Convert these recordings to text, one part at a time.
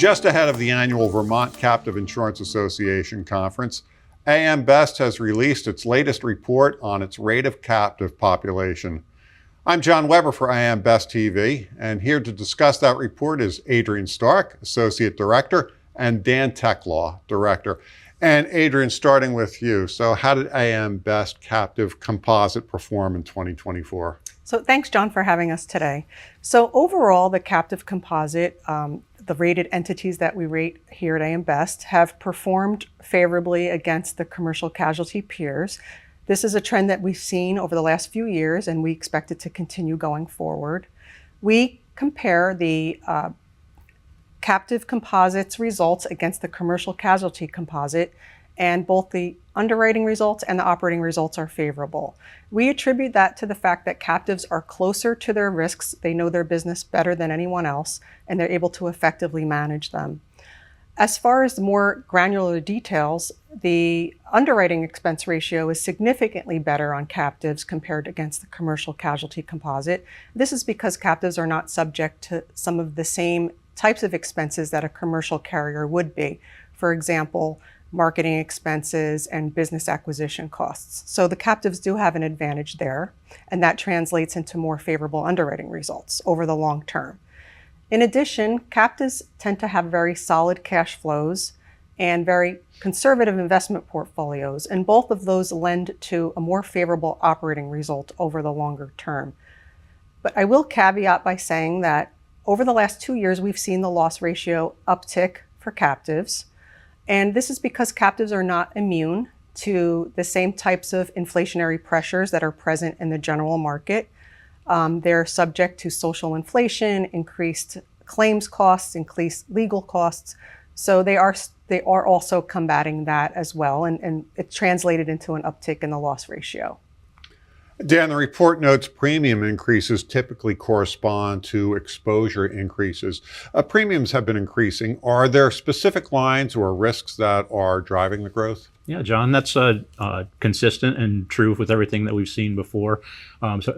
Just ahead of the annual Vermont Captive Insurance Association conference, AM Best has released its latest report on its rate of captive population. I'm John Weber for AM Best TV, and here to discuss that report is Adrienne Stark, Associate Director, and Dan Teclaw, Director. And Adrienne, starting with you. So how did AM Best Captive Composite perform in 2024? So thanks, John, for having us today. So overall, the captive composite, the rated entities that we rate here at AM Best have performed favorably against the commercial casualty peers. This is a trend that we've seen over the last few years, and we expect it to continue going forward. We compare the captive composite's results against the commercial casualty composite, and both the underwriting results and the operating results are favorable. We attribute that to the fact that captives are closer to their risks, they know their business better than anyone else, and they're able to effectively manage them. As far as the more granular details, the underwriting expense ratio is significantly better on captives compared against the commercial casualty composite. This is because captives are not subject to some of the same types of expenses that a commercial carrier would be. For example, marketing expenses and business acquisition costs. So the captives do have an advantage there, and that translates into more favorable underwriting results over the long term. In addition, captives tend to have very solid cash flows and very conservative investment portfolios, and both of those lend to a more favorable operating result over the longer term. But I will caveat by saying that over the last 2 years, we've seen the loss ratio uptick for captives. And this is because captives are not immune to the same types of inflationary pressures that are present in the general market. They're subject to social inflation, increased claims costs, increased legal costs. So they are also combating that as well. And it translated into an uptick in the loss ratio. Dan, the report notes premium increases typically correspond to exposure increases. Premiums have been increasing. Are there specific lines or risks that are driving the growth? Yeah, John, that's consistent and true with everything that we've seen before.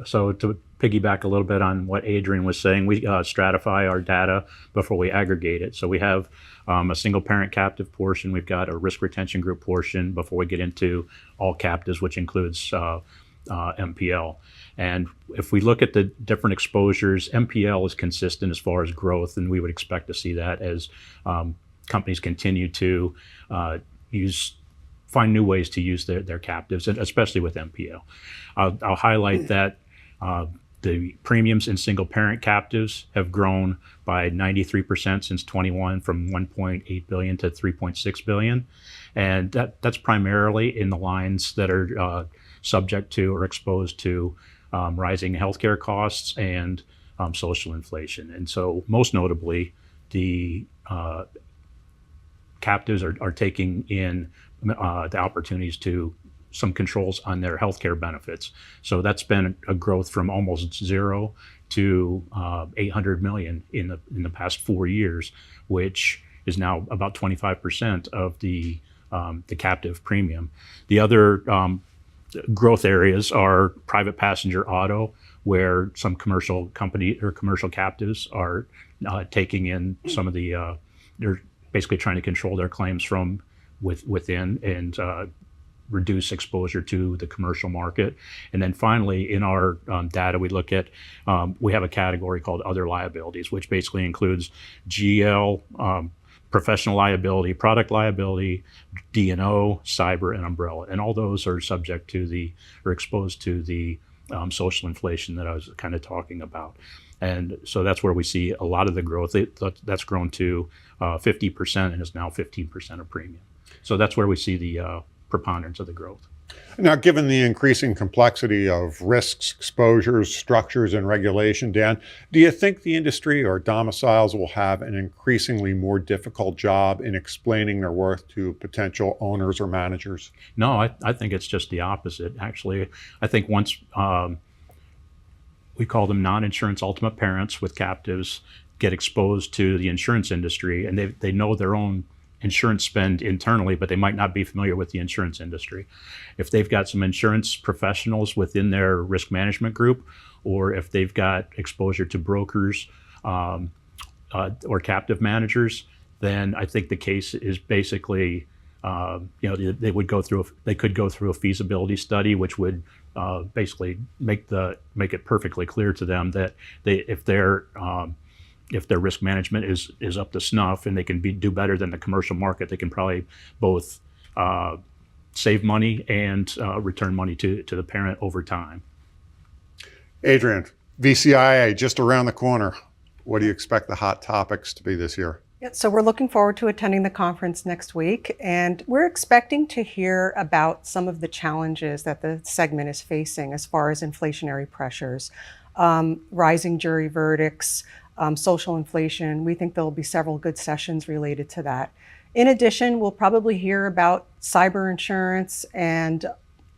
So to piggyback a little bit on what Adrienne was saying, we stratify our data before we aggregate it. So we have a single parent captive portion. We've got a risk retention group portion before we get into all captives, which includes MPL. And if we look at the different exposures, MPL is consistent as far as growth, and we would expect to see that as companies continue to find new ways to use their captives, and especially with MPL. I'll highlight that the premiums in single parent captives have grown by 93% since 21, from 1.8 billion to 3.6 billion. And that's primarily in the lines that are subject to or exposed to rising healthcare costs and social inflation. And so most notably, the captives are taking in the opportunities to some controls on their healthcare benefits. So that's been a growth from almost zero to 800 million in the past 4 years, which is now about 25% of the captive premium. The other growth areas are private passenger auto, where some commercial company or commercial captives are taking in some of the, they're basically trying to control their claims from within and reduce exposure to the commercial market. And then finally, in our data, we look at, we have a category called other liabilities, which basically includes GL, professional liability, product liability, D&O, cyber, and umbrella. And all those are subject to or exposed to the social inflation that I was kind of talking about. And so that's where we see a lot of the growth. That's grown to 50% and is now 15% of premium. So that's where we see the preponderance of the growth. Now, given the increasing complexity of risks, exposures, structures, and regulation, Dan, do you think the industry or domiciles will have an increasingly more difficult job in explaining their worth to potential owners or managers? No, I think it's just the opposite. Actually, I think once we call them non-insurance ultimate parents with captives get exposed to the insurance industry, and they know their own insurance spend internally, but they might not be familiar with the insurance industry. If they've got some insurance professionals within their risk management group, or if they've got exposure to brokers or captive managers, then I think the case is basically, they could go through a feasibility study, which would basically make it perfectly clear to them that if their risk management is up to snuff and they can do better than the commercial market, they can probably both save money and return money to the parent over time. Adrienne, VCIA just around the corner. What do you expect the hot topics to be this year? Yeah, so we're looking forward to attending the conference next week, and we're expecting to hear about some of the challenges that the segment is facing as far as inflationary pressures, rising jury verdicts, social inflation. We think there'll be several good sessions related to that. In addition, we'll probably hear about cyber insurance and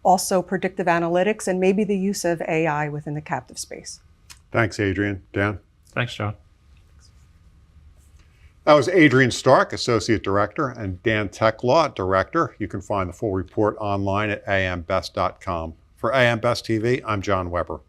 also predictive analytics and maybe the use of AI within the captive space. Thanks, Adrienne. Dan? Thanks, John. That was Adrienne Stark, Associate Director, and Dan Teclaw, Director. You can find the full report online at ambest.com. For AM Best TV, I'm John Weber.